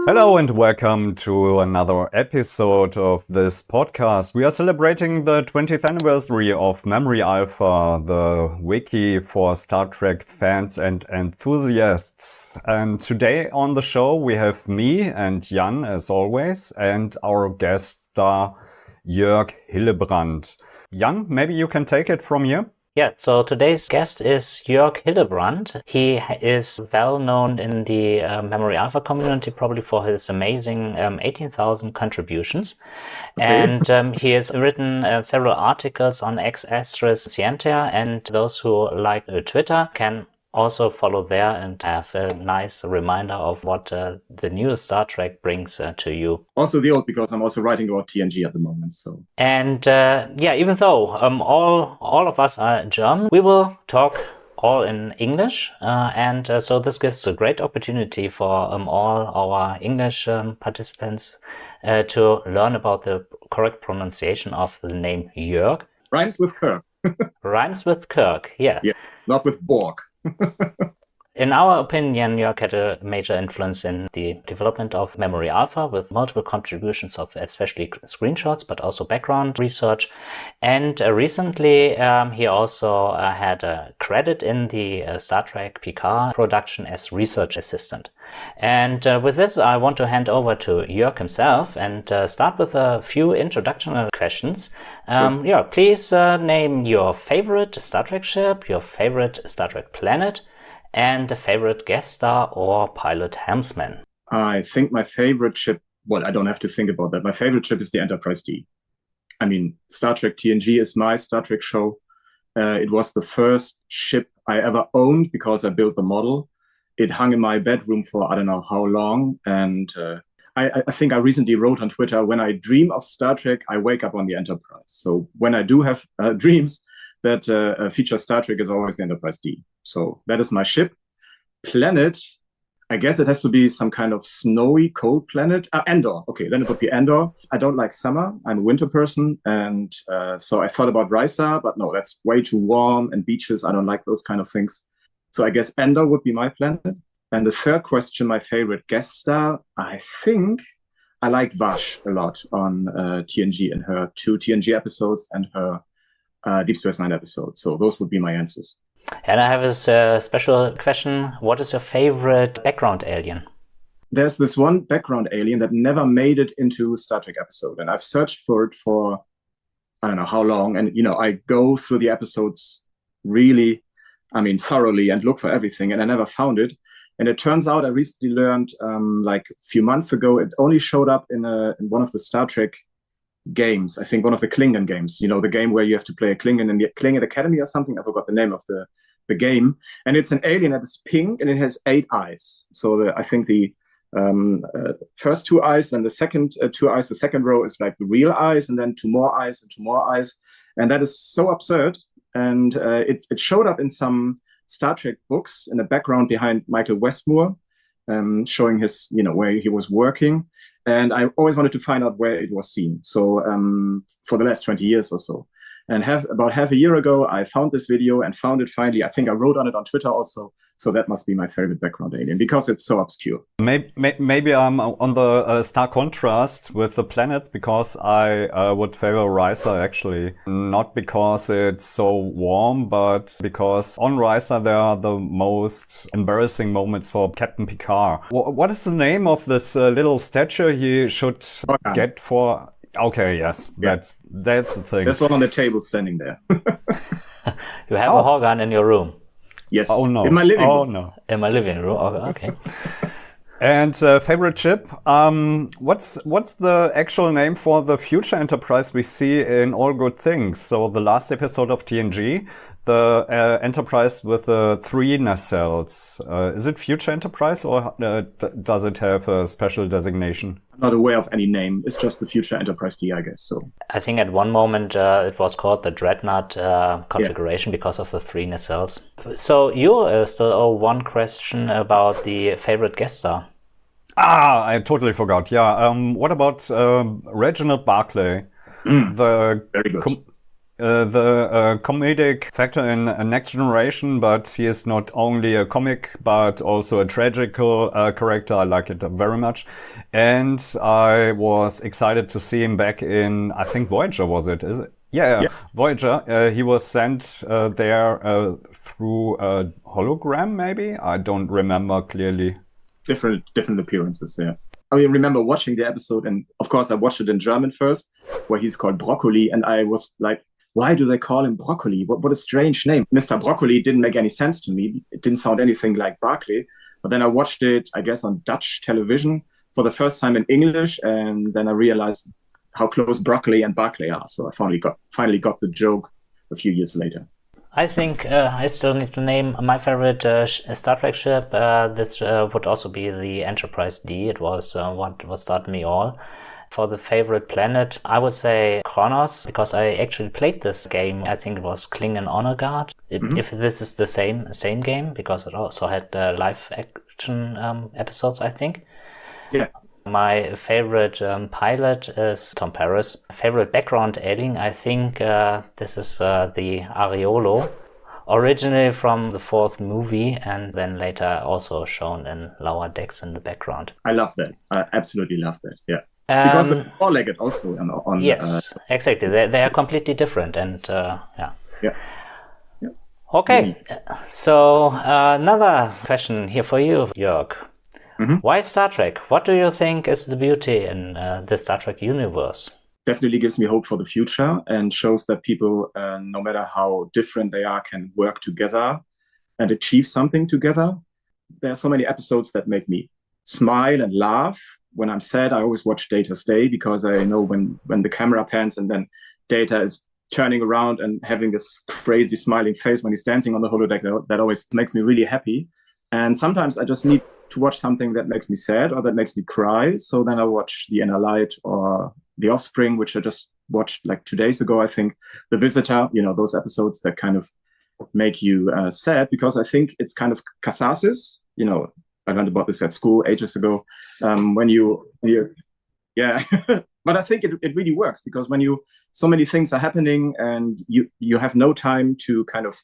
Hello and welcome to another episode of this podcast. We are celebrating the 20th anniversary of Memory Alpha, the wiki for Star Trek fans and enthusiasts. And today on the show we have me and Jan as always, and our guest star Jörg Hillebrand. Jan, maybe you can take it from here. Yeah, so today's guest is Jörg Hillebrand. He is well known in the Memory Alpha community, probably for his amazing 18,000 contributions. Okay. And he has written several articles on Ex Astris Scientia, and those who like Twitter can also follow there and have a nice reminder of what the new Star Trek brings to you. Also the old, because I'm also writing about TNG at the moment. So. And even though all of us are German, we will talk all in English, so this gives a great opportunity for all our English participants to learn about the correct pronunciation of the name Jörg. Rhymes with Kirk. Rhymes with Kirk, yeah. Yeah, not with Borg. In our opinion, Jörg had a major influence in the development of Memory Alpha with multiple contributions of especially screenshots, but also background research. And recently, he also had a credit in the Star Trek Picard production as research assistant. And with this, I want to hand over to Jörg himself and start with a few introductory questions. Sure. Yeah, please name your favorite Star Trek ship, your favorite Star Trek planet, and a favorite guest star or pilot helmsman. I think my favorite ship, well, I don't have to think about that. My favorite ship is the Enterprise D. I mean, Star Trek TNG is my Star Trek show. It was the first ship I ever owned because I built the model. It hung in my bedroom for I don't know how long. And I think I recently wrote on Twitter, when I dream of Star Trek, I wake up on the Enterprise. So when I do have dreams that feature Star Trek, is always the Enterprise D. So that is my ship. Planet, I guess it has to be some kind of snowy, cold planet. Endor. Okay, then it would be Endor. I don't like summer. I'm a winter person. And so I thought about Risa, but no, that's way too warm, and beaches, I don't like those kind of things. So I guess Endor would be my planet. And the third question, my favorite guest star, I think I liked Vash a lot on TNG in her 2 TNG episodes and her Deep Space Nine episode. So those would be my answers. And I have a special question. What is your favorite background alien? There's this one background alien that never made it into a Star Trek episode. And I've searched for it for, I don't know how long. And, I go through the episodes really, thoroughly and look for everything. And I never found it. And it turns out I recently learned, like a few months ago, it only showed up in one of the Star Trek games. I think one of the Klingon games, the game where you have to play a Klingon in the Klingon Academy or something. I forgot the name of the game. And it's an alien that is pink and it has 8 eyes. So I think the first 2 eyes, then the second 2 eyes, the second row is like the real eyes, and then 2 more eyes and 2 more eyes. And that is so absurd. And it showed up in some Star Trek books in the background behind Michael Westmore, showing his, where he was working. And I always wanted to find out where it was seen. So for the last 20 years or so. And about half a year ago, I found this video and found it finally. I think I wrote on it on Twitter also. So that must be my favorite background alien because it's so obscure. Maybe I'm on the stark contrast with the planets, because I would favor Risa actually. Not because it's so warm, but because on Risa there are the most embarrassing moments for Captain Picard. What is the name of this little statue he should get for... Okay, yes, Yeah. that's the thing. There's one on the table standing there. You have a Horgan in your room. Yes. Oh no! In my living room. Oh no! In my living room. Oh, okay. And favorite ship? What's the actual name for the future Enterprise we see in All Good Things? So the last episode of TNG, the Enterprise with the 3 nacelles. Is it Future Enterprise, or does it have a special designation? I'm not aware of any name. It's just the Future Enterprise D, I guess. So I think at one moment it was called the Dreadnought configuration because of the 3 nacelles. So you still owe one question about the favorite guest star. I totally forgot. Yeah. What about Reginald Barclay? very good. the comedic factor in Next Generation, but he is not only a comic, but also a tragical character. I like it very much. And I was excited to see him back in, I think Voyager, was it? Is it? Yeah. Voyager. He was sent there through a hologram, maybe? I don't remember clearly. Different appearances, yeah. I remember watching the episode, and of course I watched it in German first, where he's called Broccoli, and I was like, why do they call him Broccoli? What a strange name. Mr. Broccoli didn't make any sense to me. It didn't sound anything like Barclay. But then I watched it, I guess, on Dutch television for the first time in English, and then I realized how close Broccoli and Barclay are. So I finally got the joke a few years later. I think I still need to name my favorite Star Trek ship. This would also be the Enterprise D. It was what started me all. For the favorite planet, I would say Kronos, because I actually played this game. I think it was Klingon Honor Guard. If this is the same game, because it also had live action episodes, I think. Yeah. My favorite pilot is Tom Paris. Favorite background alien, I think this is the Ariolo, originally from the fourth movie, and then later also shown in Lower Decks in the background. I love that. I absolutely love that. Yeah. Because they're four-legged also. Yes, exactly. They are completely different, and yeah. Okay, so another question here for you, Jörg. Why Star Trek? What do you think is the beauty in the Star Trek universe? Definitely gives me hope for the future and shows that people, no matter how different they are, can work together and achieve something together. There are so many episodes that make me smile and laugh. When I'm sad, I always watch Data Stay, because I know when the camera pans and then Data is turning around and having this crazy smiling face when he's dancing on the holodeck, that always makes me really happy. And sometimes I just need to watch something that makes me sad or that makes me cry. So then I watch The Inner Light or The Offspring, which I just watched like 2 days ago, I think. The Visitor, those episodes that kind of make you sad, because I think it's kind of catharsis. I learned about this at school ages ago. Yeah, but I think it really works, because when so many things are happening and you have no time to kind of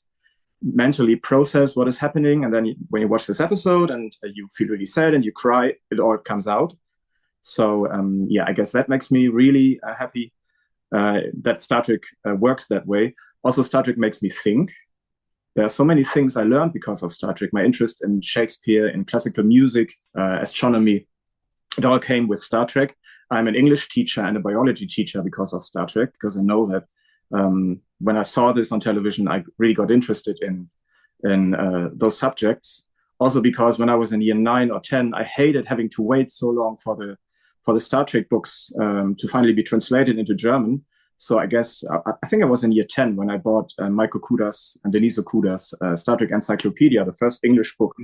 mentally process what is happening, and then when you watch this episode and you feel really sad and you cry, it all comes out. So I guess that makes me really happy that Star Trek works that way. Also, Star Trek makes me think. There are so many things I learned because of Star Trek. My interest in Shakespeare, in classical music, astronomy, it all came with Star Trek. I'm an English teacher and a biology teacher because of Star Trek, because I know that when I saw this on television, I really got interested in those subjects. Also because when I was in year 9 or 10, I hated having to wait so long for the Star Trek books to finally be translated into German. So I guess, I think I was in year 10 when I bought Michael Kudas and Denise Okuda's Star Trek Encyclopedia, the first English book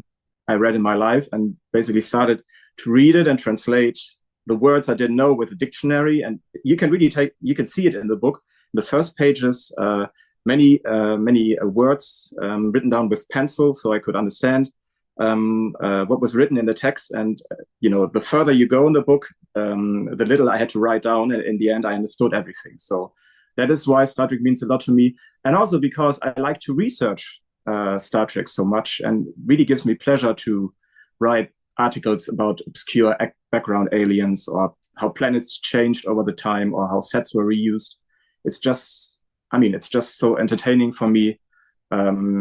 I read in my life, and basically started to read it and translate the words I didn't know with a dictionary. And you can see it in the book. In the first pages, many words written down with pencil, so I could understand what was written in the text. And the further you go in the book, the little I had to write down, and in the end I understood everything. So that is why Star Trek means a lot to me, and also because I like to research Star Trek so much, and really gives me pleasure to write articles about obscure background aliens, or how planets changed over the time, or how sets were reused. It's just so entertaining for me,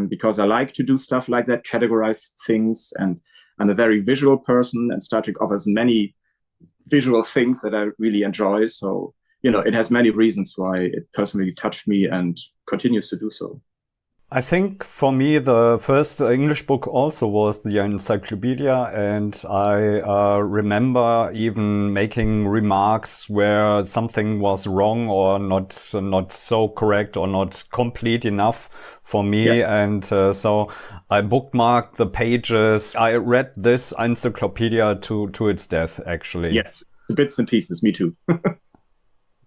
because I like to do stuff like that, categorize things, and I'm a very visual person, and Star Trek offers many visual things that I really enjoy. So, it has many reasons why it personally touched me and continues to do so. I think for me, the first English book also was the Encyclopedia, and I remember even making remarks where something was wrong or not so correct or not complete enough for me. Yeah. And so I bookmarked the pages. I read this encyclopedia to its death, actually. Yes, bits and pieces, me too.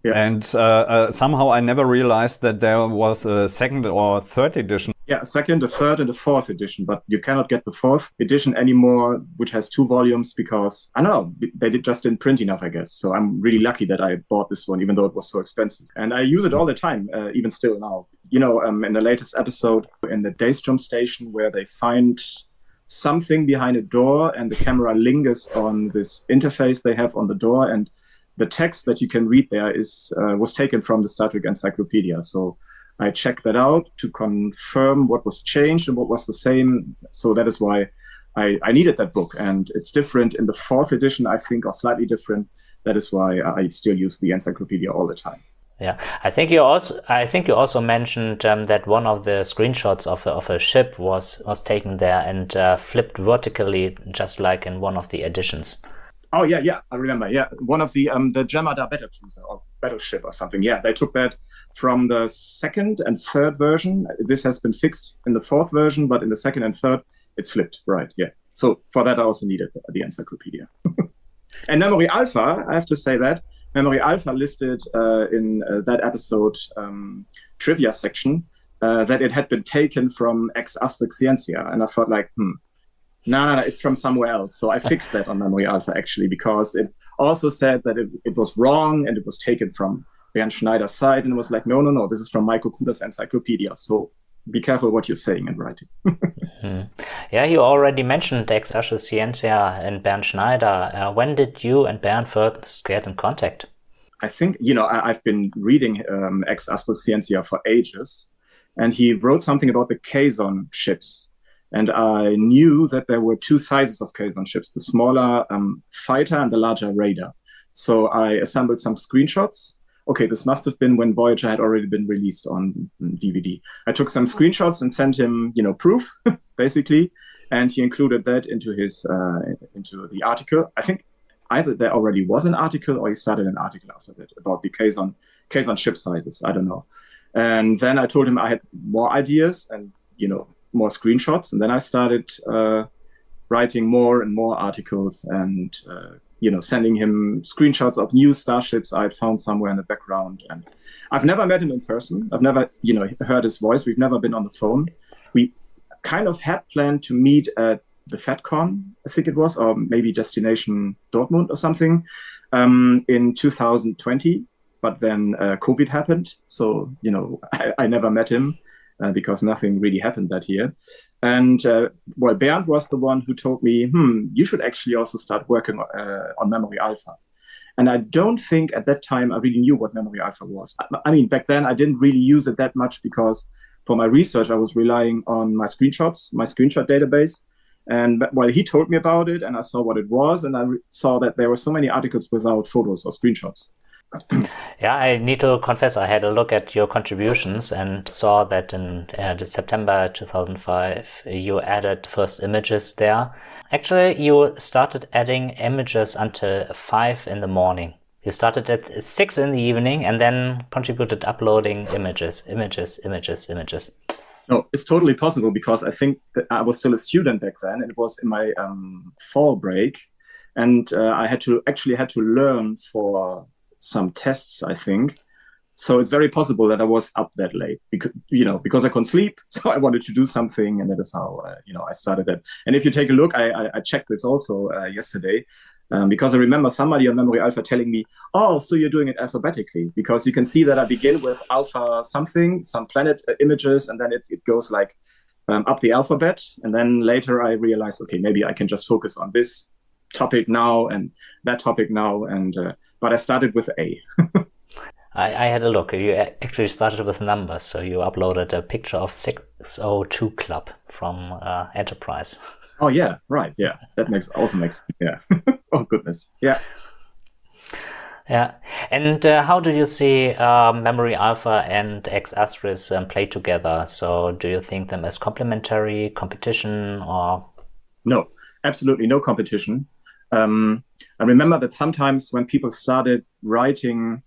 Yeah. And somehow I never realized that there was a second or third edition. Yeah, a second, a third, and a fourth edition, but you cannot get the fourth edition anymore, which has 2 volumes because I don't know, they just didn't print enough, I guess. So I'm really lucky that I bought this one, even though it was so expensive. And I use it all the time, even still now. In the latest episode in the Daystrom station where they find something behind a door and the camera lingers on this interface they have on the door, and the text that you can read there was taken from the Star Trek Encyclopedia. So I checked that out to confirm what was changed and what was the same. So that is why I needed that book. And it's different in the fourth edition, I think, or slightly different. That is why I still use the encyclopedia all the time. Yeah, I think you also mentioned that one of the screenshots of a ship was taken there and flipped vertically, just like in one of the editions. Oh yeah, I remember. Yeah, one of the Jem'Hadar battle cruiser or battleship or something. Yeah, they took that from the second and third version. This has been fixed in the fourth version, but in the second and third, it's flipped. Right? Yeah. So for that, I also needed the encyclopedia. And Memory Alpha, I have to say that Memory Alpha listed in that episode trivia section that it had been taken from Ex Astra Scientia, and I thought like, No, it's from somewhere else. So I fixed that on Memory Alpha actually, because it also said that it was wrong and it was taken from Bernd Schneider's site, and it was like, no, this is from Michael Kuda's encyclopedia. So be careful what you're saying and writing. Yeah, you already mentioned Ex Astra Scientia and Bernd Schneider. When did you and Bernd first get in contact? I think, I've been reading Ex Astra Scientia for ages, and he wrote something about the Kazon ships. And I knew that there were 2 sizes of Kazon ships, the smaller fighter and the larger raider. So I assembled some screenshots. Okay, this must have been when Voyager had already been released on DVD. I took some screenshots and sent him, proof, basically. And he included that into into the article. I think either there already was an article or he started an article after that about the Kazon ship sizes. I don't know. And then I told him I had more ideas and, more screenshots, and then I started writing more and more articles and sending him screenshots of new starships I'd found somewhere in the background. And I've never met him in person. I've never heard his voice. We've never been on the phone. We kind of had planned to meet at the FedCon, I think it was, or maybe Destination Dortmund or something, in 2020, but then COVID happened, so I never met him. Because nothing really happened that year. And Bernd was the one who told me, you should actually also start working on Memory Alpha. And I don't think at that time I really knew what Memory Alpha was. I mean, back then I didn't really use it that much because for my research, I was relying on my screenshots, my screenshot database. And while he told me about it and I saw what it was, and I saw that there were so many articles without photos or screenshots. Yeah, I need to confess, I had a look at your contributions and saw that in September 2005, you added first images there. Actually, you started adding images until 5 in the morning. You started at 6 in the evening and then contributed uploading images. No, it's totally possible because I think that I was still a student back then. It was in my fall break, and I had to learn for some tests, I think. So it's very possible that I was up that late because I couldn't sleep. So I wanted to do something, and that is how I started that. And if you take a look, I checked this also yesterday because I remember somebody on Memory Alpha telling me, "Oh, so you're doing it alphabetically?" Because you can see that I begin with alpha something, some planet images, and then it goes like up the alphabet, and then later I realized, okay, maybe I can just focus on this topic now and that topic now, and but I started with A. I had a look. You actually started with numbers, so you uploaded a picture of 602 Club from Enterprise. Oh yeah, right. Yeah, that makes yeah. Oh goodness, yeah. Yeah, and how do you see Memory Alpha and Ex Astris play together? So do you think them as complementary, competition, or? No, absolutely no competition. I remember that sometimes when people started writing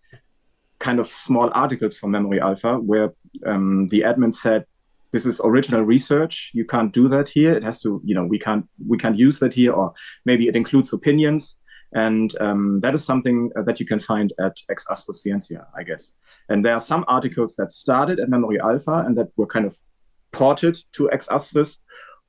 kind of small articles for Memory Alpha, where the admin said, "This is original research. You can't do that here. It has to, we can't use that here, or maybe it includes opinions." And that is something that you can find at Ex Astra Scientia, I guess. And there are some articles that started at Memory Alpha and that were kind of ported to Ex-Astris,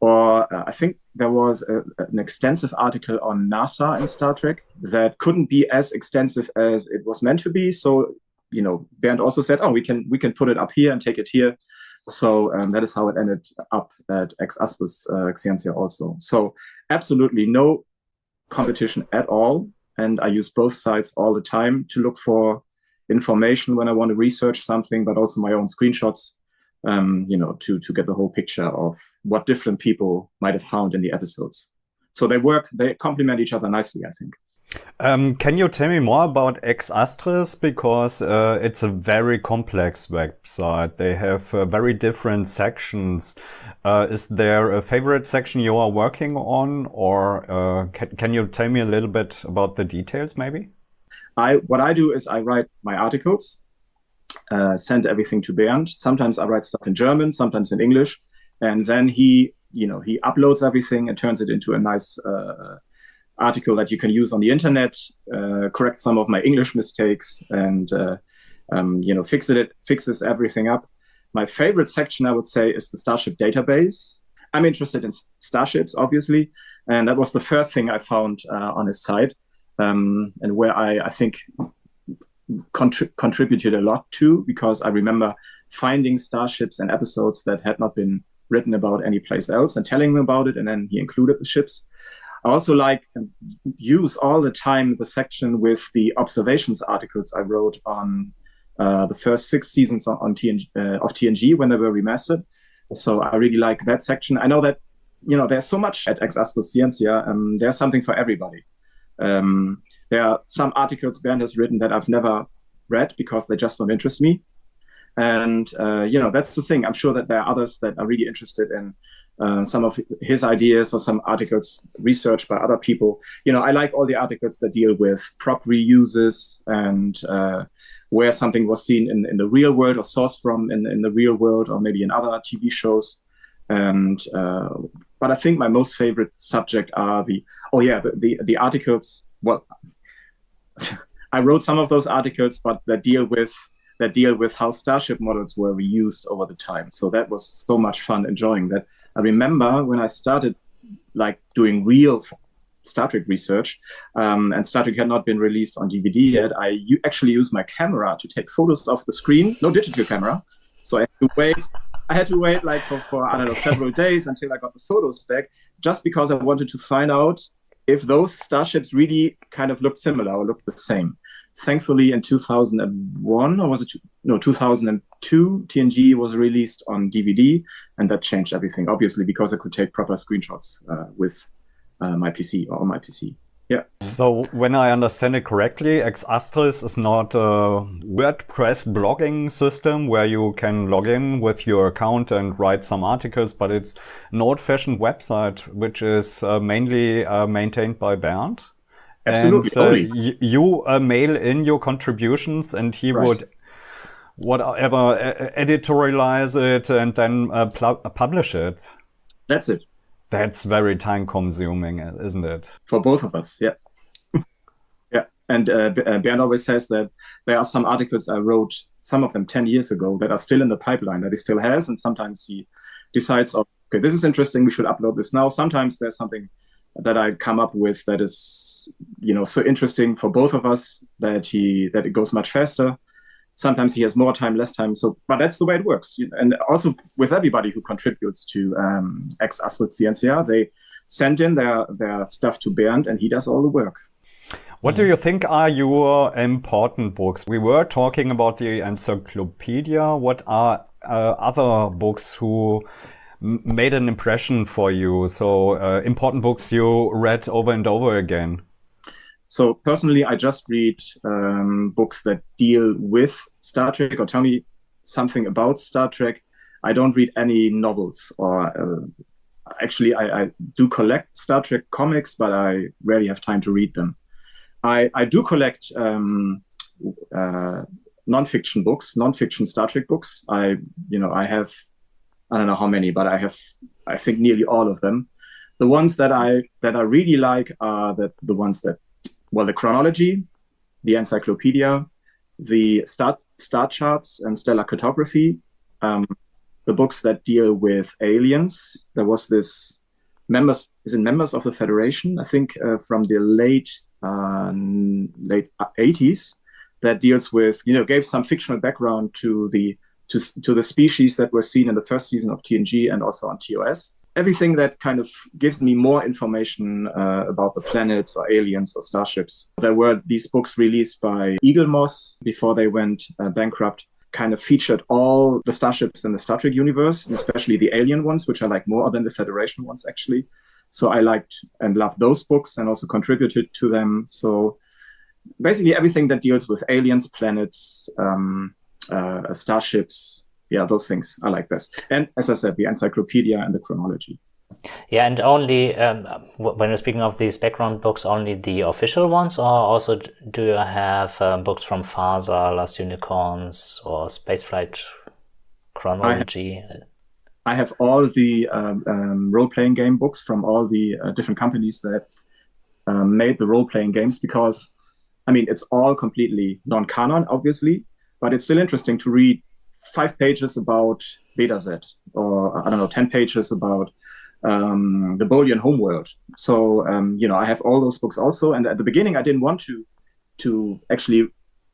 or I think there was an extensive article on NASA in Star Trek that couldn't be as extensive as it was meant to be. So, Bernd also said, "Oh, we can put it up here and take it here." So that is how it ended up at Ex-Astris Scientia also. So absolutely no competition at all, and I use both sides all the time to look for information when I want to research something, but also my own screenshots, to get the whole picture of what different people might have found in the episodes. So they complement each other nicely, I think. Can you tell me more about Ex-Astris? Because it's a very complex website. They have very different sections. Is there a favorite section you are working on, or can you tell me a little bit about the details, maybe? What I do is I write my articles, send everything to Bernd. Sometimes I write stuff in German, sometimes in English, and then he uploads everything and turns it into a nice article that you can use on the internet, correct some of my English mistakes, and fixes everything up. My favorite section, I would say, is the Starship database. I'm interested in starships, obviously, and that was the first thing I found on his site, and where I think contributed a lot to, because I remember finding starships and episodes that had not been written about anyplace else and telling him about it, and then he included the ships. I also use all the time the section with the observations articles I wrote on the first 6 seasons of TNG when they were remastered. So I really like that section. I know that there's so much at Ex-Astris Scientia. There's something for everybody. There are some articles Bernd has written that I've never read because they just don't interest me. And that's the thing. I'm sure that there are others that are really interested in some of his ideas or some articles researched by other people. I like all the articles that deal with prop reuses and where something was seen in the real world or sourced from in the real world, or maybe in other TV shows. And but I think my most favorite subject are the articles. Well, I wrote some of those articles, but that deal with how Starship models were reused over the time. So that was so much fun enjoying that. I remember when I started doing real Star Trek research, and Star Trek had not been released on DVD yet, I actually used my camera to take photos of the screen, no digital camera. So I had to wait for I don't know, several days until I got the photos back, just because I wanted to find out if those starships really kind of looked similar or looked the same. Thankfully, in 2001, or was it 2002, TNG was released on DVD, and that changed everything, obviously, because I could take proper screenshots with my PC or on my PC. Yeah. So when I understand it correctly, Ex-Astris is not a WordPress blogging system where you can log in with your account and write some articles, but it's an old-fashioned website which is mainly maintained by Bernd. Absolutely. And you mail in your contributions, and he would editorialize it and then publish it. That's it. That's very time consuming, isn't it? For both of us, yeah. Yeah, and Bernd always says that there are some articles I wrote, some of them 10 years ago, that are still in the pipeline that he still has, and sometimes he decides, okay, this is interesting, we should upload this now. Sometimes there's something that I come up with that is, so interesting for both of us that it goes much faster. Sometimes he has more time, less time. But that's the way it works. And also with everybody who contributes to Ex-Astris Scientia, they send in their stuff to Bernd, and he does all the work. What do you think are your important books? We were talking about the encyclopedia. What are other books who made an impression for you? So important books you read over and over again. So personally, I just read books that deal with Star Trek or tell me something about Star Trek. I don't read any novels, or actually I do collect Star Trek comics, but I rarely have time to read them. I do collect nonfiction books, nonfiction Star Trek books. I have, I don't know how many, but I think nearly all of them. The ones that I really like are the ones that, the chronology, the encyclopedia, the star charts and stellar cartography, the books that deal with aliens. There was this members of the Federation, I think, from the late 80s, that deals with, gave some fictional background to the species that were seen in the first season of TNG and also on TOS. Everything that kind of gives me more information about the planets or aliens or starships. There were these books released by Eaglemoss before they went bankrupt, kind of featured all the starships in the Star Trek universe, and especially the alien ones, which I like more than the Federation ones, actually. So I liked and loved those books and also contributed to them. So basically everything that deals with aliens, planets, starships, those things I like best. And as I said, the encyclopedia and the chronology. Yeah, and only when you're speaking of these background books, only the official ones, or also do you have books from FASA, Last Unicorns, or Spaceflight Chronology? I have all the role-playing game books from all the different companies that made the role-playing games, because, I mean, it's all completely non-canon, obviously, but it's still interesting to read 5 pages about Betazed, or, 10 pages about the Bolian homeworld. So, I have all those books also. And at the beginning, I didn't want to actually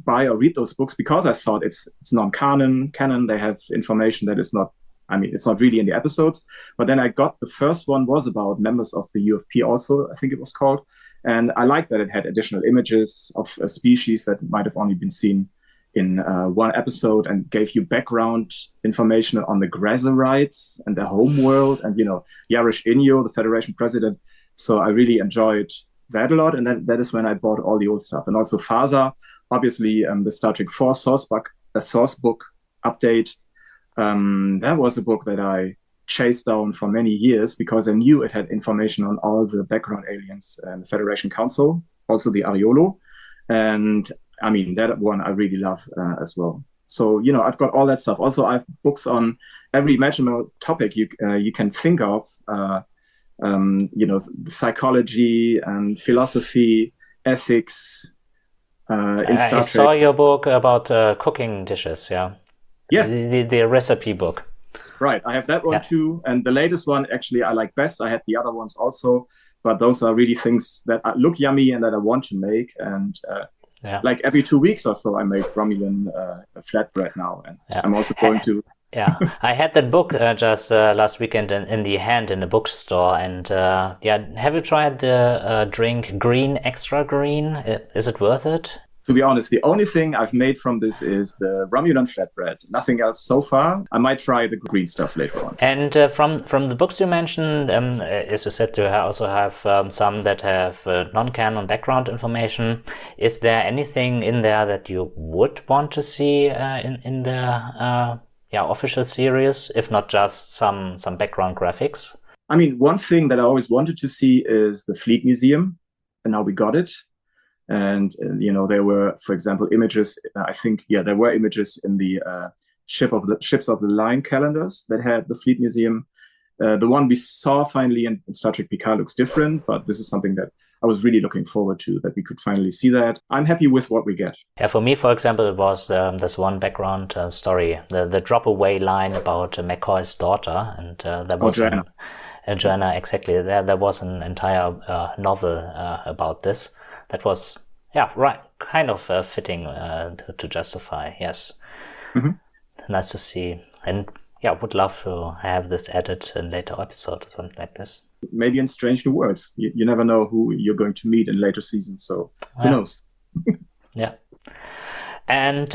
buy or read those books because I thought it's non-canon. They have information that is not, it's not really in the episodes. But then I got the first one was about members of the UFP also, I think it was called. And I liked that it had additional images of a species that might have only been seen in one episode, and gave you background information on the Grazerites and their homeworld, and Yarish Inyo, the Federation president. So I really enjoyed that a lot, and that is when I bought all the old stuff. And also FASA, obviously, the Star Trek 4 source book update. That was a book that I chased down for many years because I knew it had information on all the background aliens and the Federation Council, also the Ariolo. And that one I really love as well. So, I've got all that stuff. Also, I have books on every imaginable topic you can think of, psychology and philosophy, ethics. I saw your book about cooking dishes, yeah. Yes. The recipe book. Right, I have that one too. And the latest one, actually, I like best. I had the other ones also, but those are really things that look yummy and that I want to make. And like every 2 weeks or so, I make Romulan flatbread now. And I'm also going to... Yeah, I had that book just last weekend in the hand in the bookstore. And have you tried the drink Green Extra Green? Is it worth it? To be honest, the only thing I've made from this is the Romulan flatbread. Nothing else so far. I might try the green stuff later on. And from the books you mentioned, as you said, you also have some that have non-canon background information. Is there anything in there that you would want to see in the official series, if not just some background graphics? One thing that I always wanted to see is the Fleet Museum, and now we got it. And, there were, for example, images, I think, there were images in the Ships of the Line calendars that had the Fleet Museum. The one we saw finally in Star Trek Picard looks different, but this is something that I was really looking forward to, that we could finally see that. I'm happy with what we get. Yeah, for me, for example, it was this one background story, the drop-away line about McCoy's daughter, and there was Joanna. Joanna, exactly. There was an entire novel about this. That was, kind of fitting to justify, yes. Mm-hmm. Nice to see. And would love to have this added in later episode or something like this. Maybe in Strange New Worlds. You never know who you're going to meet in later seasons, so who knows? Yeah. And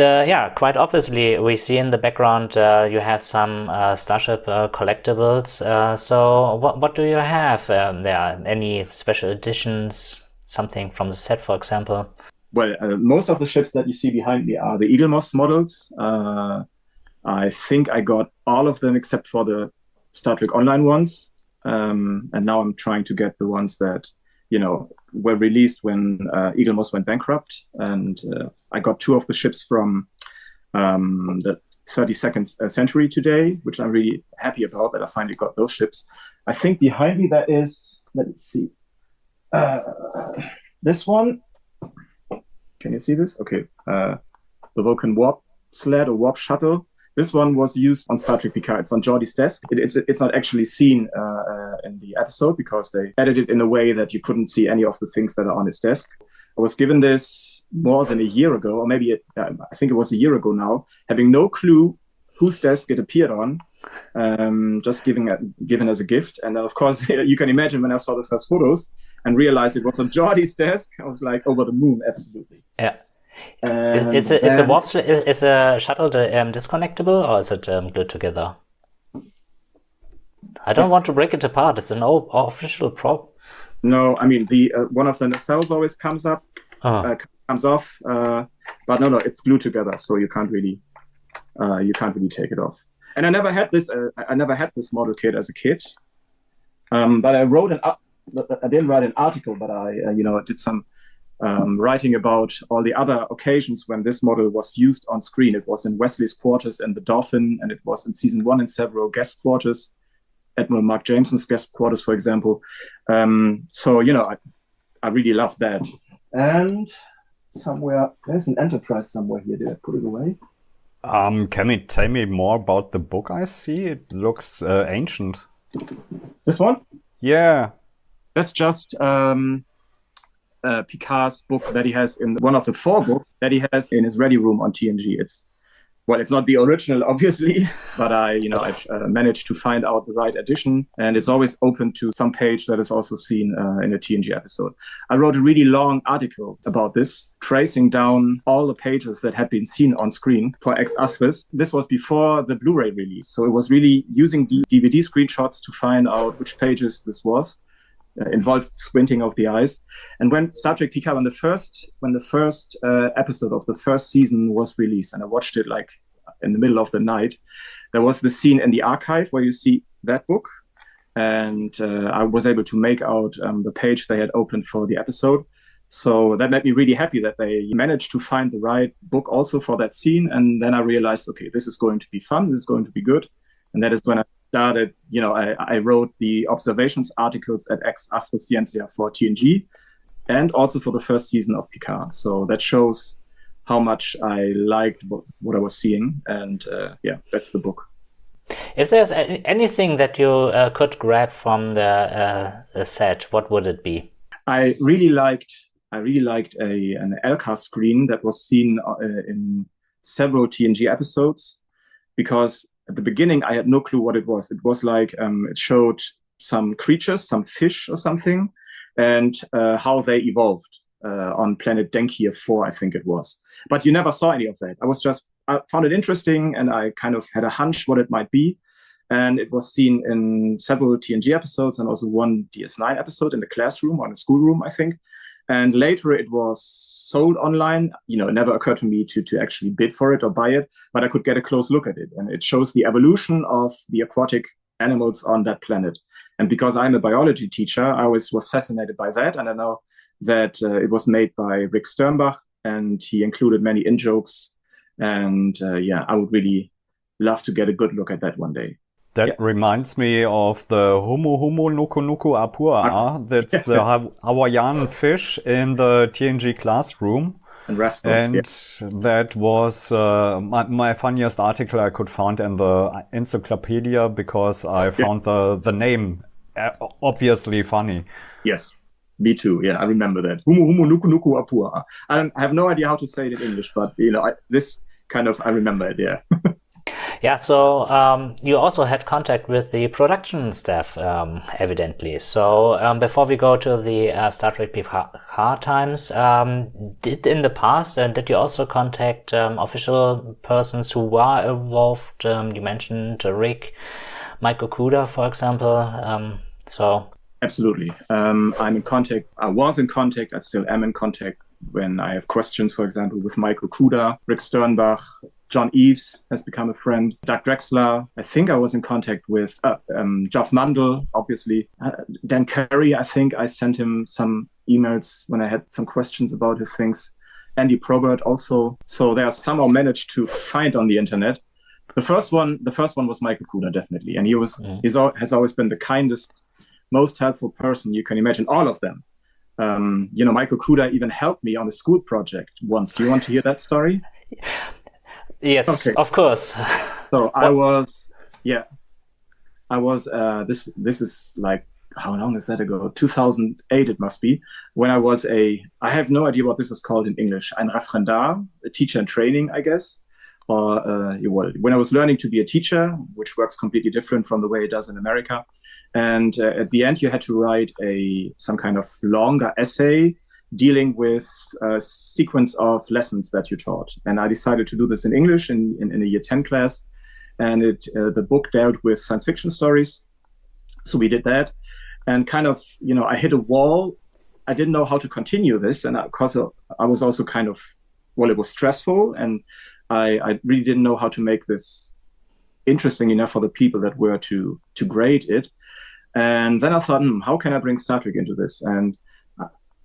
quite obviously, we see in the background you have some Starship collectibles. So what do you have there? Any special editions? Something from the set, for example? Well, most of the ships that you see behind me are the Eaglemoss models. I think I got all of them except for the Star Trek Online ones. And now I'm trying to get the ones that, were released when Eaglemoss went bankrupt. And I got 2 of the ships from the 32nd century today, which I'm really happy about, that I finally got those ships. I think behind me that is, let me see. This one, can you see this? Okay, the Vulcan warp sled or warp shuttle. This one was used on Star Trek Picard. It's on Geordi's desk. It's not actually seen in the episode because they edited it in a way that you couldn't see any of the things that are on his desk. I was given this more than a year ago, or maybe I think it was a year ago now, having no clue whose desk it appeared on, just given as a gift. And then, of course, you can imagine when I saw the first photos and realized it was on Geordi's desk, I was like over the moon, absolutely. Yeah. Is a shuttle disconnectable, or is it glued together? I don't want to break it apart. It's an official prop. No, I mean the one of the nacelles always comes up, comes off, but no, it's glued together, so you can't really take it off. And I never had this. I never had this model kit as a kid, but I didn't write an article, but I did some writing about all the other occasions when this model was used on screen. It was in Wesley's quarters and the Dolphin, and it was in season 1 in several guest quarters. Admiral Mark Jameson's guest quarters, for example. So, I really love that. And somewhere, there's an Enterprise somewhere here. Did I put it away? Can you tell me more about the book I see? It looks ancient. This one? Yeah. That's just Picard's book that he has in one of the 4 books that he has in his ready room on TNG. It's not the original, obviously, but I've managed to find out the right edition, and it's always open to some page that is also seen in a TNG episode. I wrote a really long article about this, tracing down all the pages that had been seen on screen for Ex Astris. This was before the Blu-ray release, so it was really using DVD screenshots to find out which pages this was. Involved squinting of the eyes. And when Star Trek Picard, when the first episode of the first season was released, and I watched it like in the middle of the night, there was the scene in the archive where you see that book, and I was able to make out the page they had opened for the episode. So that made me really happy that they managed to find the right book also for that scene. And then I realized, okay, this is going to be fun, this is going to be good. And that is when I started, I wrote the observations articles at Ex Astris Scientia for TNG and also for the first season of Picard. So that shows how much I liked what I was seeing. And that's the book. If there's anything that you could grab from the set, what would it be? I really liked an LCAR screen that was seen in several TNG episodes, because at the beginning, I had no clue what it was. It was like it showed some creatures, some fish or something, and how they evolved on planet Denkier 4, I think it was. But you never saw any of that. I found it interesting, and I kind of had a hunch what it might be. And it was seen in several TNG episodes and also one DS9 episode in the classroom or in the schoolroom, I think. And later it was sold online. It never occurred to me to actually bid for it or buy it, but I could get a close look at it. And it shows the evolution of the aquatic animals on that planet. And because I'm a biology teacher, I always was fascinated by that. And I know that it was made by Rick Sternbach, and he included many in-jokes. And I would really love to get a good look at that one day. That reminds me of the Humu Humu Nuku Nuku Apua. That's the Hawaiian fish in the TNG classroom. And rascals, and that was my funniest article I could find in the encyclopedia, because I found the name obviously funny. Yes, me too. Yeah, I remember that. Humu Humu Nuku Nuku Apua. I have no idea how to say it in English, but I remember it. Yeah. Yeah, so you also had contact with the production staff, evidently. So before we go to the Star Trek Picard times, in the past, did you also contact official persons who were involved? You mentioned Rick, Mike Okuda, for example. Absolutely. I'm in contact. I was in contact. I still am in contact when I have questions, for example, with Mike Okuda, Rick Sternbach. John Eves has become a friend. Doug Drexler. I think I was in contact with Geoff Mundell, obviously. Dan Carey, I think I sent him some emails when I had some questions about his things. Andy Probert also. So they are somehow managed to find on the internet. The first one was Michael Okuda, definitely. And he has always been the kindest, most helpful person you can imagine. All of them. Michael Okuda even helped me on a school project once. Do you want to hear that story? Yes, okay. Of course. So I was, yeah, I was, this is like, how long is that ago? 2008 it must be, when I have no idea what this is called in English, ein Referendar, a teacher in training, I guess. Or well, when I was learning to be a teacher, which works completely different from the way it does in America. And at the end, you had to write some kind of longer essay dealing with a sequence of lessons that you taught. And I decided to do this in English in a year 10 class. And the book dealt with science fiction stories. So we did that. And kind of, I hit a wall. I didn't know how to continue this. And of course, I was also kind of, well, it was stressful. And I really didn't know how to make this interesting enough for the people that were to grade it. And then I thought, how can I bring Star Trek into this? And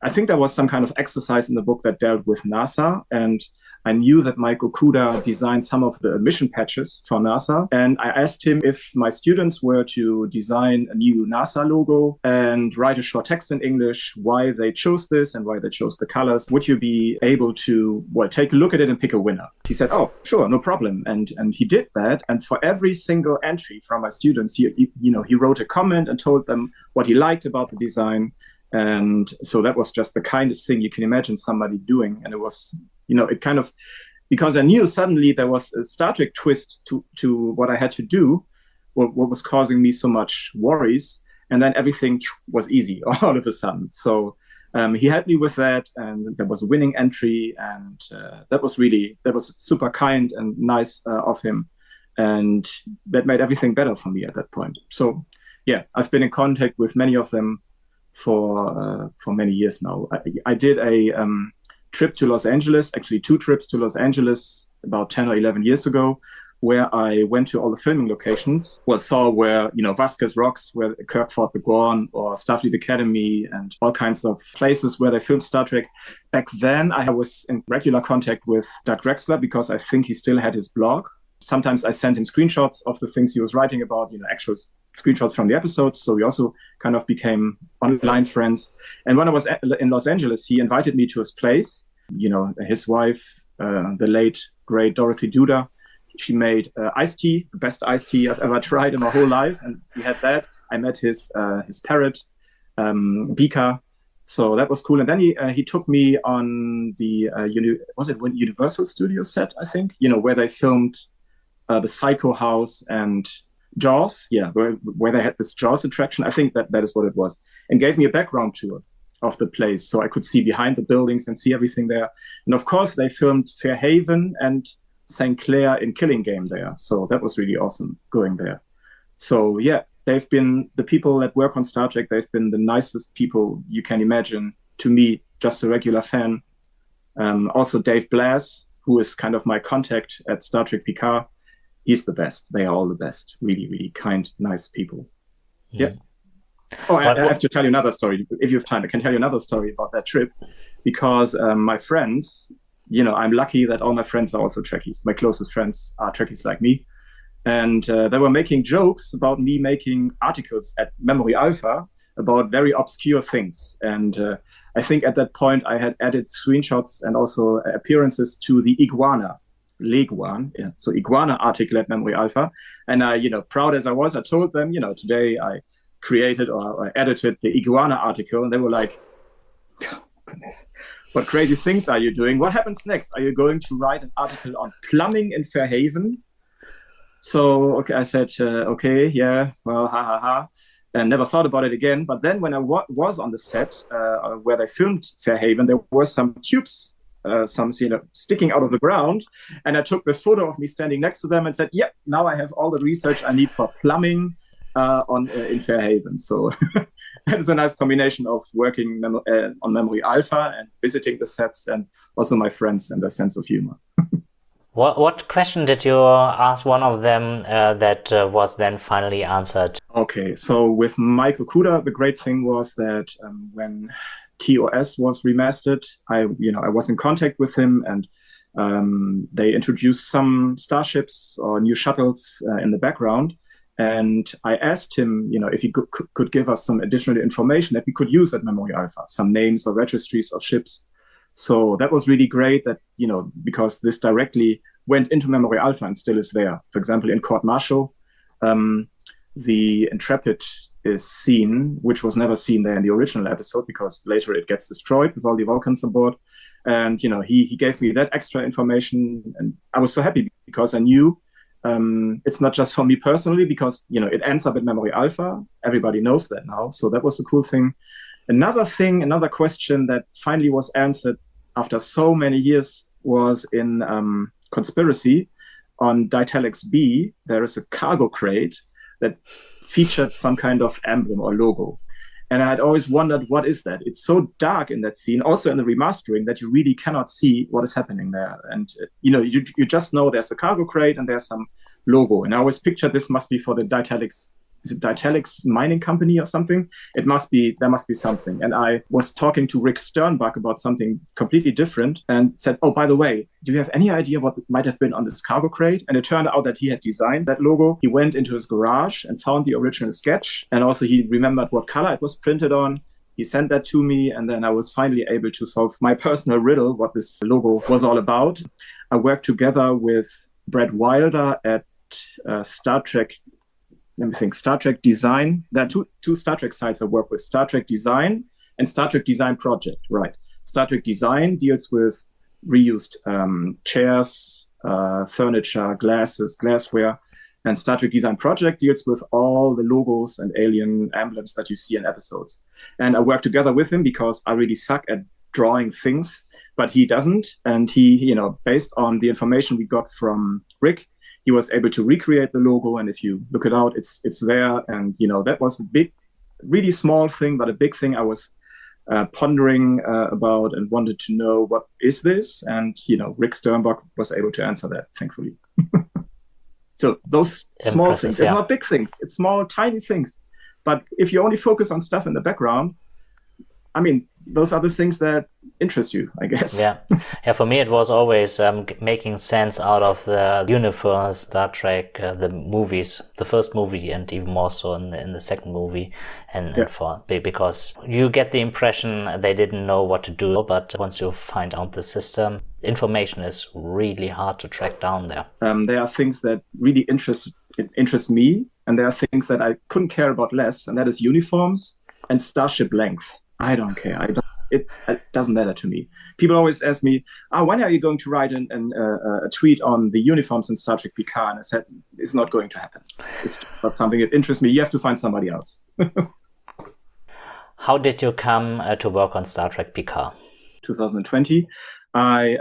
I think there was some kind of exercise in the book that dealt with NASA. And I knew that Mike Okuda designed some of the mission patches for NASA. And I asked him if my students were to design a new NASA logo and write a short text in English, why they chose this and why they chose the colors. Would you be able to, well, take a look at it and pick a winner? He said, oh, sure, no problem. And he did that. And for every single entry from my students, he wrote a comment and told them what he liked about the design. And so that was just the kind of thing you can imagine somebody doing. And it was, it kind of, because I knew suddenly there was a Star Trek twist to what I had to do, what was causing me so much worries. And then everything was easy all of a sudden. So he helped me with that. And there was a winning entry. And that was super kind and nice of him. And that made everything better for me at that point. So yeah, I've been in contact with many of them for many years now. I did a trip to Los Angeles, actually 2 trips to Los Angeles about 10 or 11 years ago, where I went to all the filming locations. Well, saw where, Vasquez Rocks, where Kirk fought the Gorn, or Starfleet Academy, and all kinds of places where they filmed Star Trek. Back then, I was in regular contact with Doug Drexler because I think he still had his blog. Sometimes I sent him screenshots of the things he was writing about, actual screenshots from the episodes. So we also kind of became online friends. And when I was in Los Angeles, he invited me to his place. His wife, the late, great Dorothy Duda, she made iced tea, the best iced tea I've ever tried in my whole life. And we had that. I met his parrot, Bika. So that was cool. And then he took me on the, Universal Studios set, I think, where they filmed the Psycho House and Jaws, where they had this Jaws attraction. I think that is what it was, and gave me a background tour of the place, so I could see behind the buildings and see everything there. And of course, they filmed Fairhaven and St. Clair in Killing Game there, so that was really awesome going there. So yeah, they've been the people that work on Star Trek. They've been the nicest people you can imagine to me, just a regular fan. Also, Dave Blass, who is kind of my contact at Star Trek Picard. He's the best. They are all the best. Really, really kind, nice people. Yeah. Oh, I have to tell you another story. If you have time, I can tell you another story about that trip, because my friends, I'm lucky that all my friends are also Trekkies. My closest friends are Trekkies like me. And they were making jokes about me making articles at Memory Alpha about very obscure things. And I think at that point I had added screenshots and also appearances to the Iguana. Leguan, so Iguana article at Memory Alpha. And I, proud as I was, I told them, today I created or edited the Iguana article. And they were like, oh, goodness, what crazy things are you doing? What happens next? Are you going to write an article on plumbing in Fairhaven? So, okay, I said, okay, yeah, well, ha, ha, ha. And never thought about it again. But then when I was on the set where they filmed Fairhaven, there were some tubes sticking out of the ground, and I took this photo of me standing next to them and said, "Yep, now I have all the research I need for plumbing in Fairhaven." So that is a nice combination of working on Memory Alpha and visiting the sets, and also my friends and their sense of humor. What question did you ask one of them that was then finally answered? Okay, so with Mike Okuda, the great thing was that when TOS was remastered, I was in contact with him, and they introduced some starships or new shuttles in the background. And I asked him, if he could give us some additional information that we could use at Memory Alpha, some names or registries of ships. So that was really great that, because this directly went into Memory Alpha and still is there. For example, in Court Martial, the Intrepid is seen, which was never seen there in the original episode because later it gets destroyed with all the Vulcans aboard. And, he gave me that extra information, and I was so happy because I knew it's not just for me personally, because, it ends up at Memory Alpha. Everybody knows that now. So that was a cool thing. Another question that finally was answered after so many years was in Conspiracy. On Ditalix B, there is a cargo crate that featured some kind of emblem or logo. And I had always wondered, what is that? It's so dark in that scene, also in the remastering, that you really cannot see what is happening there. And, you just know there's a cargo crate and there's some logo. And I always pictured this must be for the Ditalix. Is it Ditalix Mining Company or something? There must be something. And I was talking to Rick Sternbach about something completely different and said, oh, by the way, do you have any idea what might have been on this cargo crate? And it turned out that he had designed that logo. He went into his garage and found the original sketch. And also he remembered what color it was printed on. He sent that to me, and then I was finally able to solve my personal riddle, what this logo was all about. I worked together with Brett Wilder at Star Trek Design. There are two Star Trek sites I work with, Star Trek Design and Star Trek Design Project, right? Star Trek Design deals with reused chairs, furniture, glassware, and Star Trek Design Project deals with all the logos and alien emblems that you see in episodes. And I work together with him because I really suck at drawing things, but he doesn't. And he, based on the information we got from Rick, he was able to recreate the logo, and if you look it out, it's there. And that was a big, really small thing, but a big thing I was pondering about and wanted to know, what is this? And Rick Sternbach was able to answer that, thankfully. So those small things, they're not big things, it's small, tiny things. But if you only focus on stuff in the background, those are the things that interest you, I guess. Yeah. For me, it was always making sense out of the universe, Star Trek, the movies, the first movie, and even more so in the second movie, because you get the impression they didn't know what to do. But once you find out the system, information is really hard to track down there. There are things that really interest me, and there are things that I couldn't care about less, and that is uniforms and starship length. I don't care. It doesn't matter to me. People always ask me, when are you going to write a tweet on the uniforms in Star Trek Picard? And I said, it's not going to happen. It's not something that interests me. You have to find somebody else. How did you come to work on Star Trek Picard? 2020. I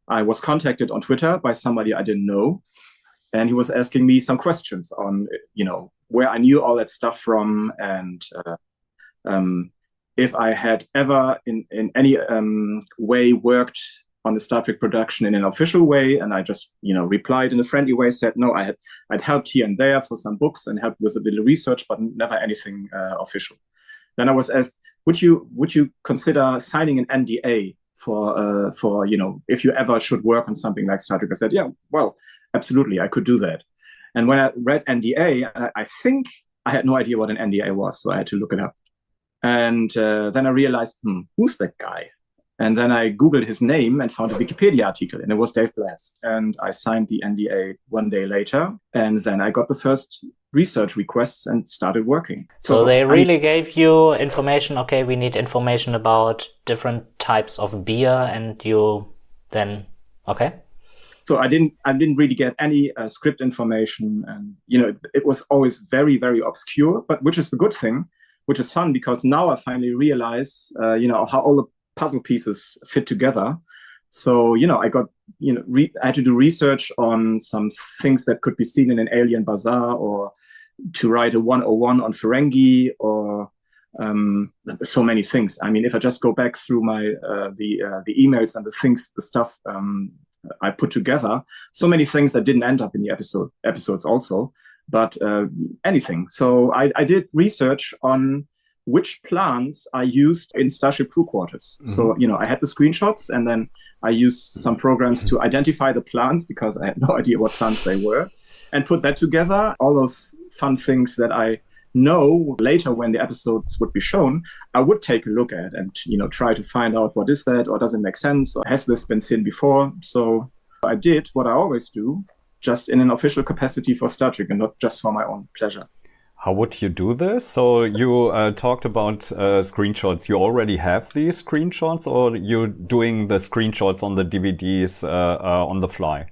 was contacted on Twitter by somebody I didn't know. And he was asking me some questions on, where I knew all that stuff from, and if I had ever in any way worked on the Star Trek production in an official way. And I just, replied in a friendly way, said, no, I'd helped here and there for some books and helped with a bit of research, but never anything official. Then I was asked, would you consider signing an NDA for if you ever should work on something like Star Trek? I said, yeah, well, absolutely, I could do that. And when I read NDA, I think I had no idea what an NDA was, so I had to look it up. And then I realized, who's that guy? And then I Googled his name and found a Wikipedia article, and it was Dave Blast. And I signed the NDA one day later, and then I got the first research requests and started working. So they really gave you information, okay, we need information about different types of beer, and you then, okay. So I didn't really get any script information, and it was always very, very obscure, but which is the good thing, which is fun, because now I finally realize how all the puzzle pieces fit together. So I got I had to do research on some things that could be seen in an Alien Bazaar, or to write a 101 on Ferengi, or so many things. I mean, if I just go back through my the emails and the stuff I put together, so many things that didn't end up in the episodes also, but anything. So I did research on which plants I used in Starship crew quarters. Mm-hmm. So, I had the screenshots, and then I used some programs to identify the plants, because I had no idea what plants they were, and put that together. All those fun things that I know later when the episodes would be shown, I would take a look at and, try to find out, what is that, or does it make sense, or has this been seen before? So I did what I always do, just in an official capacity for Star Trek and not just for my own pleasure. How would you do this? So you talked about screenshots. You already have these screenshots, or you're doing the screenshots on the DVDs on the fly?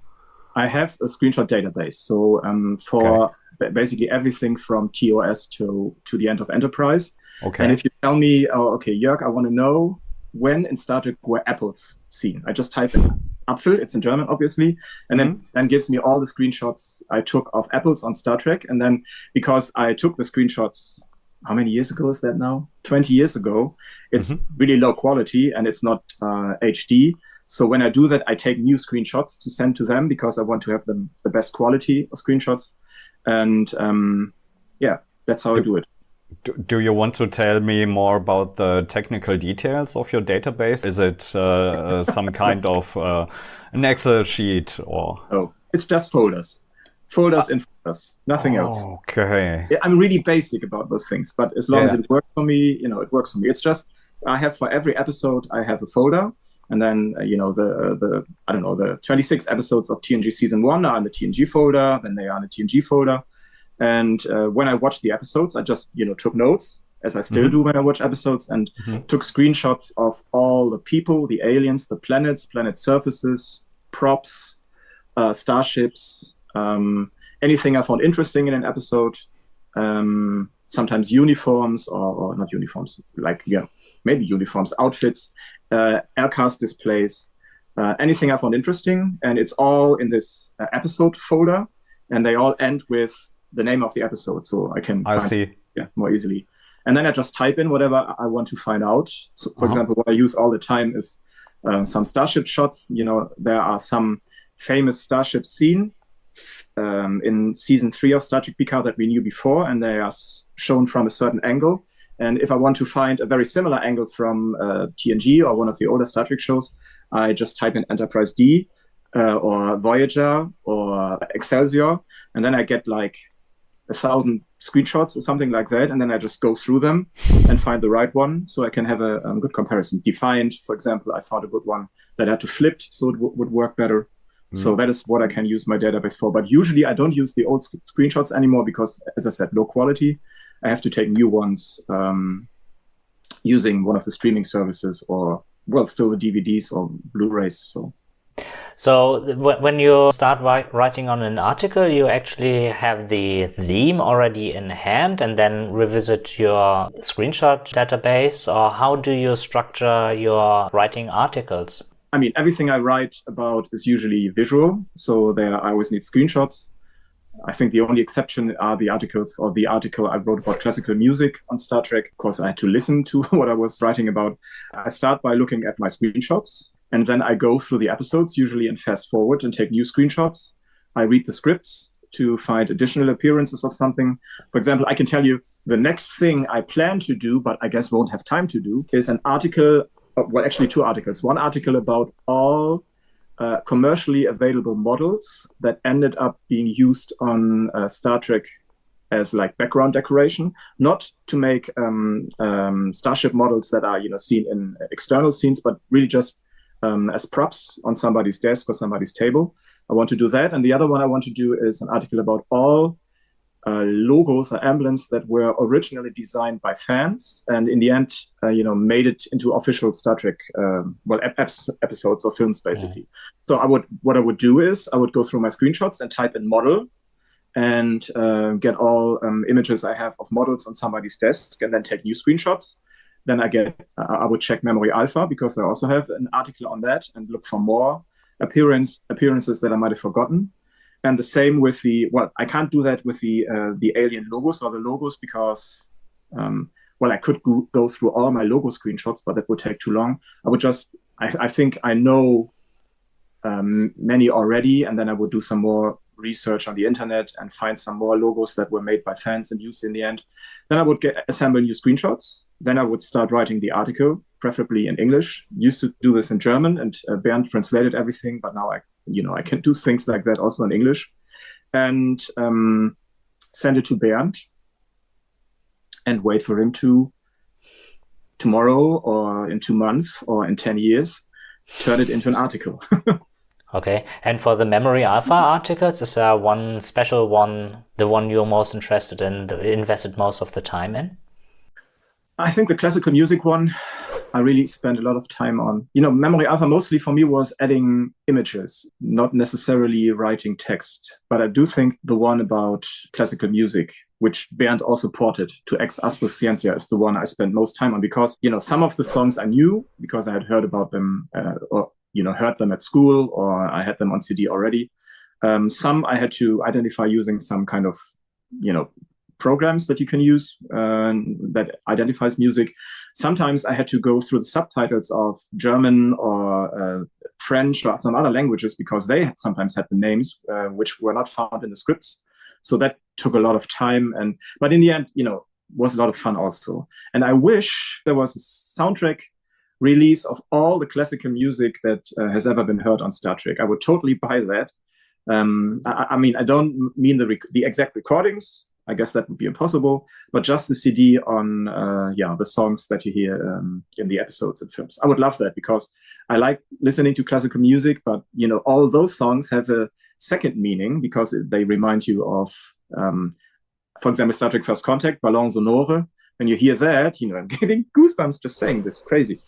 I have a screenshot database. So for basically everything from TOS to the end of Enterprise. Okay. And if you tell me, oh, okay, Jörg, I want to know when in Star Trek were apples seen, I just type in Apfel, it's in German, obviously, and then gives me all the screenshots I took of apples on Star Trek. And then because I took the screenshots, how many years ago is that now? 20 years ago, it's really low quality and it's not HD. So when I do that, I take new screenshots to send to them because I want to have them the best quality of screenshots. And yeah, that's how I do it. Do you want to tell me more about the technical details of your database? Is it some kind of an Excel sheet or? Oh, it's just folders in folders, nothing else. Okay. I'm really basic about those things, but as long as it works for me, it works for me. It's just I have for every episode I have a folder, and then the 26 episodes of TNG season 1 are in the TNG folder, then they are in the TNG folder. And when I watched the episodes, I just, took notes, as I still do when I watch episodes, and took screenshots of all the people, the aliens, the planets, planet surfaces, props, starships, anything I found interesting in an episode, sometimes uniforms or not uniforms, maybe uniforms, outfits, aircast displays, anything I found interesting. And it's all in this episode folder, and they all end with the name of the episode, so I can find more easily. And then I just type in whatever I want to find out. So, for example, what I use all the time is some starship shots. There are some famous starships seen in season 3 of Star Trek Picard that we knew before, and they are shown from a certain angle. And if I want to find a very similar angle from TNG or one of the older Star Trek shows, I just type in Enterprise D or Voyager or Excelsior, and then I get 1,000 screenshots or something like that, and then I just go through them and find the right one, so I can have a good comparison. Defiant, for example, I found a good one that had to flipped, so it would work better. So that is what I can use my database for. But usually I don't use the old screenshots anymore because, as I said, low quality. I have to take new ones using one of the streaming services or, still the DVDs or Blu-rays. So when you start writing on an article, you actually have the theme already in hand and then revisit your screenshot database, or how do you structure your writing articles? I mean, everything I write about is usually visual, so I always need screenshots. I think the only exception are the articles, or the article I wrote about classical music on Star Trek. Of course, I had to listen to what I was writing about. I start by looking at my screenshots, and then I go through the episodes, usually in fast forward, and take new screenshots. I read the scripts to find additional appearances of something. For example, I can tell you the next thing I plan to do, but I guess won't have time to do, is an article, actually 2 articles. One article about all commercially available models that ended up being used on Star Trek as background decoration, not to make starship models that are seen in external scenes, but really just as props on somebody's desk or somebody's table. I want to do that. And the other one I want to do is an article about all logos or emblems that were originally designed by fans and in the end, made it into official Star Trek, episodes or films, basically. So what I would do is I would go through my screenshots and type in model and get all images I have of models on somebody's desk, and then take new screenshots. Then I would check Memory Alpha because I also have an article on that and look for more appearances that I might have forgotten. And the same with I can't do that with the alien logos or the logos because, I could go through all my logo screenshots, but that would take too long. I would I think I know many already, and then I would do some more research on the internet and find some more logos that were made by fans and used in the end. Then I would assemble new screenshots. Then I would start writing the article, preferably in English. Used to do this in German, and Bernd translated everything, but now I can do things like that also in English, and send it to Bernd and wait for him to tomorrow or in 2 months or in 10 years turn it into an article. Okay. And for the Memory Alpha articles, is there one special one, the one you're most interested in, invested most of the time in? I think the classical music one, I really spent a lot of time on. Memory Alpha mostly for me was adding images, not necessarily writing text. But I do think the one about classical music, which Bernd also ported to Ex Astris Scientia, is the one I spent most time on because, some of the songs I knew because I had heard about them or, heard them at school or I had them on CD already. Some I had to identify using some kind of, programs that you can use that identifies music. Sometimes I had to go through the subtitles of German or French or some other languages because they sometimes had the names which were not found in the scripts. So that took a lot of time. But in the end, was a lot of fun also. And I wish there was a soundtrack release of all the classical music that has ever been heard on Star Trek. I would totally buy that. I don't mean the exact recordings. I guess that would be impossible, but just the CD on, the songs that you hear in the episodes and films. I would love that because I like listening to classical music, but, all those songs have a second meaning because they remind you of, for example, Star Trek First Contact, Ballon Sonore. When you hear that, I'm getting goosebumps just saying this. Crazy.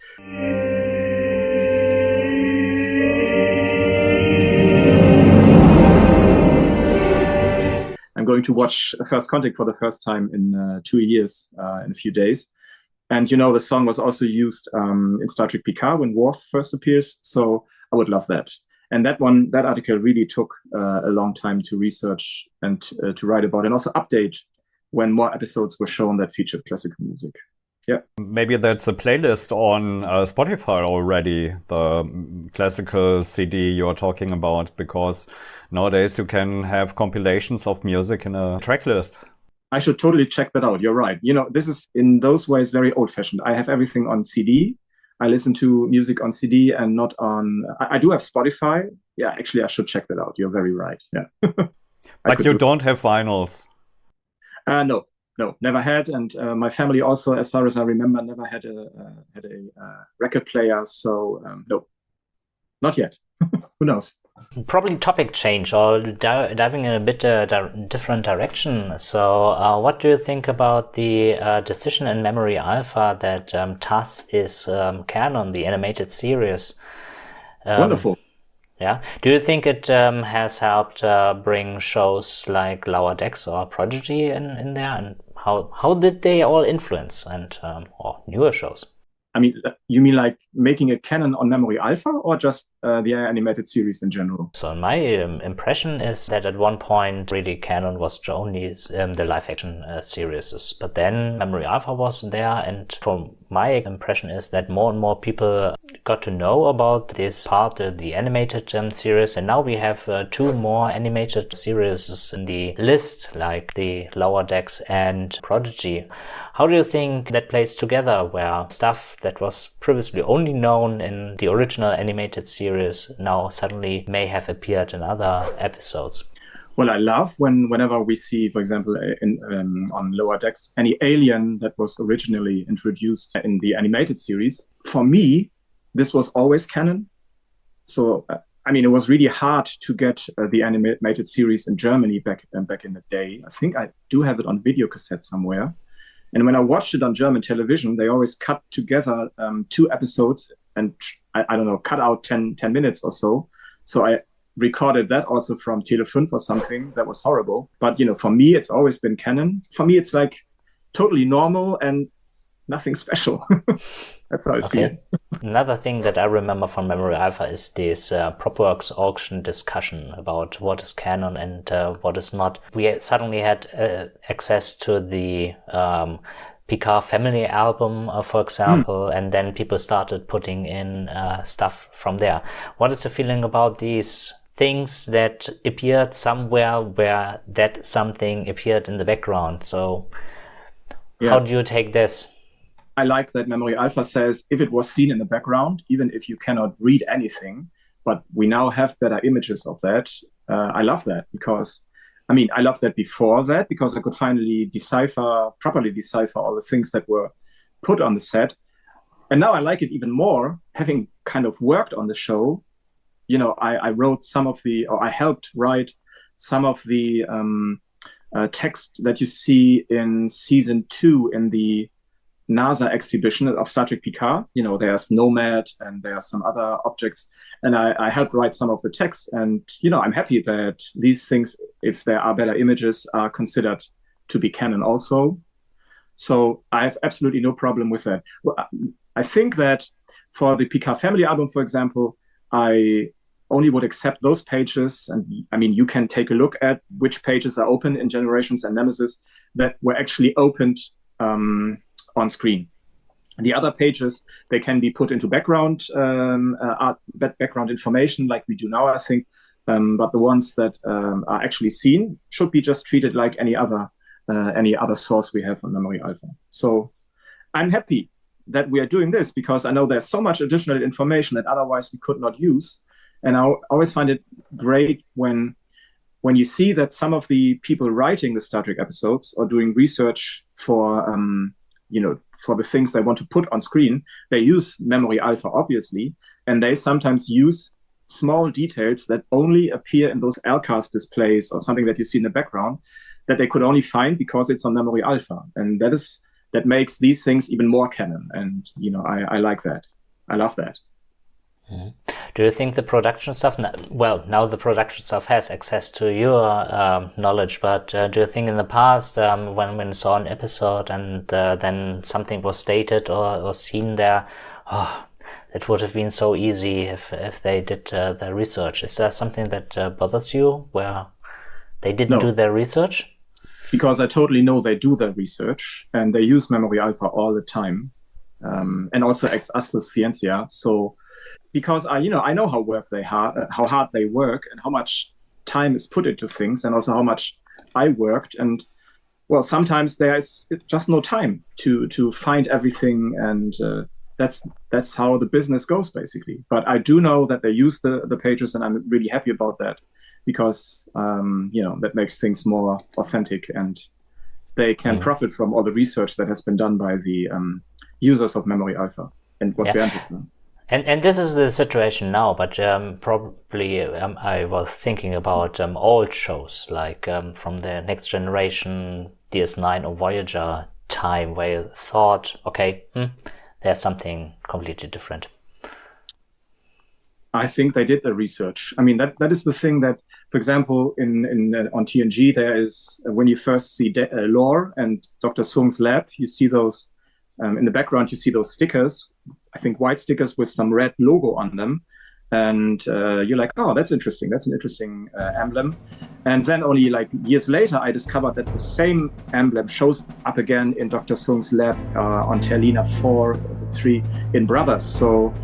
I'm going to watch First Contact for the first time in 2 years, in a few days. And, the song was also used in Star Trek Picard when Worf first appears. So I would love that. And that article really took a long time to research and to write about and also update when more episodes were shown that featured classical music. Yeah. Maybe that's a playlist on Spotify already, the classical CD you're talking about, because nowadays you can have compilations of music in a track list. I should totally check that out. You're right. This is in those ways very old-fashioned. I have everything on CD. I listen to music on CD and not on... I do have Spotify. Yeah, actually, I should check that out. You're very right. Yeah. But you don't have vinyls? No, never had, and my family also, as far as I remember, never had a record player. So no, not yet. Who knows? Probably topic change or diving in a bit different direction. So, what do you think about the decision in Memory Alpha that TAS is canon, the animated series? Wonderful. Yeah. Do you think it has helped bring shows like Lower Decks or Prodigy in there? And how did they all influence or newer shows? I mean, you mean like making it canon on Memory Alpha or just the animated series in general? So my impression is that at one point really canon was only the live action series, but then Memory Alpha was there, and from my impression is that more and more people got to know about this part, the animated series, and now we have 2 more animated series in the list, like the Lower Decks and Prodigy. How do you think that plays together, where stuff that was previously only known in the original animated series now suddenly may have appeared in other episodes? Well, I love whenever we see, for example, on Lower Decks, any alien that was originally introduced in the animated series. For me, this was always canon. So, it was really hard to get the animated series in Germany back in the day. I think I do have it on video cassette somewhere. And when I watched it on German television, they always cut together 2 episodes and, I don't know, cut out 10 minutes or so. So I recorded that also from Tele5 or something. That was horrible. But, for me, it's always been canon. For me, it's like totally normal and nothing special. That's how I see it. Another thing that I remember from Memory Alpha is this PropWorks auction discussion about what is canon and what is not. We suddenly had access to the Picard family album, for example, and then people started putting in stuff from there. What is the feeling about these things that appeared somewhere where that something appeared in the background? So how do you take this? I like that Memory Alpha says if it was seen in the background, even if you cannot read anything, but we now have better images of that. I love that because, I love that before that because I could finally properly decipher all the things that were put on the set. And now I like it even more, having kind of worked on the show. I wrote some of or I helped write some of the text that you see in season 2 in the NASA exhibition of Star Trek Picard. There's Nomad and there are some other objects, and I helped write some of the text. And I'm happy that these things, if there are better images, are considered to be canon also. So I have absolutely no problem with that. Well, I think that for the Picard family album, for example, I only would accept those pages. And I mean, you can take a look at which pages are open in Generations and Nemesis that were actually opened on screen. The other pages, they can be put into background background information like we do now, I think. But the ones that are actually seen should be just treated like any other source we have on Memory Alpha. So I'm happy that we are doing this because I know there's so much additional information that otherwise we could not use. And I always find it great when you see that some of the people writing the Star Trek episodes or doing research for for the things they want to put on screen, they use Memory Alpha, obviously, and they sometimes use small details that only appear in those LCAST displays or something that you see in the background that they could only find because it's on Memory Alpha. And that makes these things even more canon. And, I like that. I love that. Mm-hmm. Do you think the production staff, now the production staff has access to your knowledge, but do you think in the past when we saw an episode and then something was stated or seen there, it would have been so easy if they did their research? Is there something that bothers you where they didn't do their research? Because I totally know they do their research and they use Memory Alpha all the time, and also ex Astra Scientia. So because I know how hard they work and how much time is put into things, and also how much I worked. And well, sometimes there is just no time to find everything, and that's how the business goes, basically. But I do know that they use the pages, and I'm really happy about that because that makes things more authentic, and they can profit from all the research that has been done by the users of Memory Alpha and what Bernd has done. And this is the situation now, but probably I was thinking about old shows like from the Next Generation, DS9 or Voyager time, where you thought, okay, there's something completely different. I think they did the research. I mean, that is the thing that, for example, on TNG, there is, when you first see Lore and Dr. Sung's lab, you see those, in the background, you see those stickers, I think white stickers with some red logo on them. And you're like, oh, that's interesting. That's an interesting emblem. And then only like years later, I discovered that the same emblem shows up again in Dr. Sung's lab on Terlina 4 or 3 in Brothers. So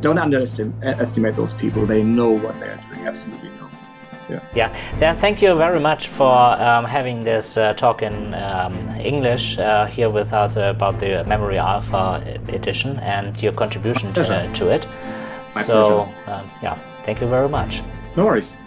don't underestimate those people. They know what they're doing. Absolutely know. Yeah. Thank you very much for having this talk in English here with us about the Memory Alpha edition and your contribution to it. My pleasure. Thank you very much. No worries.